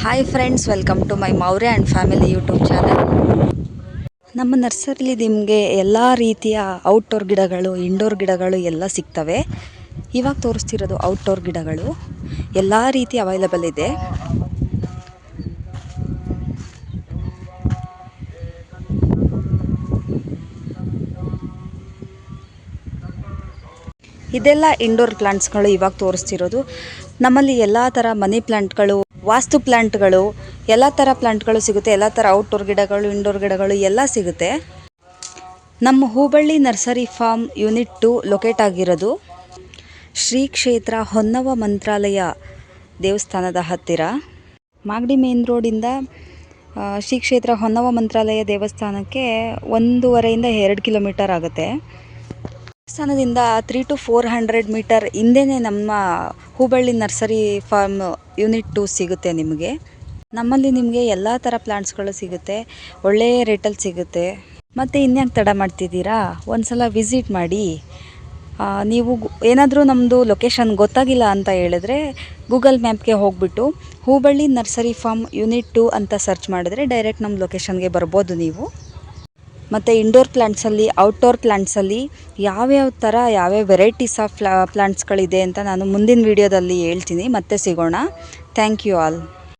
Hi friends, welcome to my Maurya and family YouTube channel. ನಮ್ಮ ನರ್ಸರಿಲಿ ನಿಮಗೆ ಎಲ್ಲ ರೀತಿಯ ಔಟ್ಡೋರ್ ಗಿಡಗಳು, ಇಂಡೋರ್ ಗಿಡಗಳು ಎಲ್ಲ ಸಿಗ್ತವೆ. ಇವಾಗ ತೋರಿಸ್ತಿರೋದು ಔಟ್ಡೋರ್ ಗಿಡಗಳು. ಎಲ್ಲ ರೀತಿ ಅವೈಲಬಲ್ ಇದೆ. ಇದೆಲ್ಲ ಇಂಡೋರ್ ಪ್ಲಾಂಟ್ಸ್ಗಳು ಇವಾಗ ತೋರಿಸ್ತಿರೋದು. ನಮ್ಮಲ್ಲಿ ಎಲ್ಲ ಥರ ಮನಿ ಪ್ಲಾಂಟ್ಗಳು, ವಾಸ್ತು ಪ್ಲಾಂಟ್ಗಳು, ಎಲ್ಲ ಥರ ಪ್ಲಾಂಟ್ಗಳು ಸಿಗುತ್ತೆ. ಎಲ್ಲ ಥರ ಔಟ್ಡೋರ್ ಗಿಡಗಳು, ಇಂಡೋರ್ ಗಿಡಗಳು ಎಲ್ಲ ಸಿಗುತ್ತೆ. ನಮ್ಮ Hubballi nursery farm unit 2 locate ಆಗಿರೋದು ಶ್ರೀ ಕ್ಷೇತ್ರ ಹೊನ್ನವ ಮಂತ್ರಾಲಯ ದೇವಸ್ಥಾನದ ಹತ್ತಿರ. ಮಾಗಡಿ ಮೇನ್ ರೋಡಿಂದ ಶ್ರೀ ಕ್ಷೇತ್ರ ಹೊನ್ನವ ಮಂತ್ರಾಲಯ ದೇವಸ್ಥಾನಕ್ಕೆ 1.5 ಇಂದ 2 ಕಿಲೋಮೀಟರ್ ಆಗುತ್ತೆ. ದೇವಸ್ಥಾನದಿಂದ 300 to 400 ಮೀಟರ್ ಹಿಂದೆಯೇ ನಮ್ಮ ಹುಬ್ಬಳ್ಳಿ ನರ್ಸರಿ ಫಾರ್ಮ್ ಯೂನಿಟ್ 2 ಸಿಗುತ್ತೆ ನಿಮಗೆ. ನಮ್ಮಲ್ಲಿ ನಿಮಗೆ ಎಲ್ಲ ಥರ ಪ್ಲಾಂಟ್ಸ್ಗಳು ಸಿಗುತ್ತೆ, ಒಳ್ಳೆಯ ರೇಟಲ್ಲಿ ಸಿಗುತ್ತೆ. ಮತ್ತು ಇನ್ಯಾಕೆ ತಡ ಮಾಡ್ತಿದ್ದೀರಾ, ಒಂದು ಸಲ ವಿಸಿಟ್ ಮಾಡಿ. ನೀವು ಏನಾದರೂ ನಮ್ಮದು ಲೊಕೇಶನ್ ಗೊತ್ತಾಗಿಲ್ಲ ಅಂತ ಹೇಳಿದ್ರೆ ಗೂಗಲ್ ಮ್ಯಾಪ್ಗೆ ಹೋಗಿಬಿಟ್ಟು ಹುಬ್ಬಳ್ಳಿ ನರ್ಸರಿ ಫಾರ್ಮ್ ಯೂನಿಟ್ 2 ಅಂತ ಸರ್ಚ್ ಮಾಡಿದ್ರೆ ಡೈರೆಕ್ಟ್ ನಮ್ಮ ಲೊಕೇಶನ್ಗೆ ಬರ್ಬೋದು ನೀವು. ಮತ್ತು ಇಂಡೋರ್ ಪ್ಲಾಂಟ್ಸಲ್ಲಿ, ಔಟ್ಡೋರ್ ಪ್ಲಾಂಟ್ಸಲ್ಲಿ ಯಾವ್ಯಾವ ಥರ ಯಾವ್ಯಾವ ವೆರೈಟೀಸ್ ಆಫ್ ಪ್ಲಾಂಟ್ಸ್ಗಳಿದೆ ಅಂತ ನಾನು ಮುಂದಿನ ವೀಡಿಯೋದಲ್ಲಿ ಹೇಳ್ತೀನಿ. ಮತ್ತೆ ಸಿಗೋಣ. Thank you all.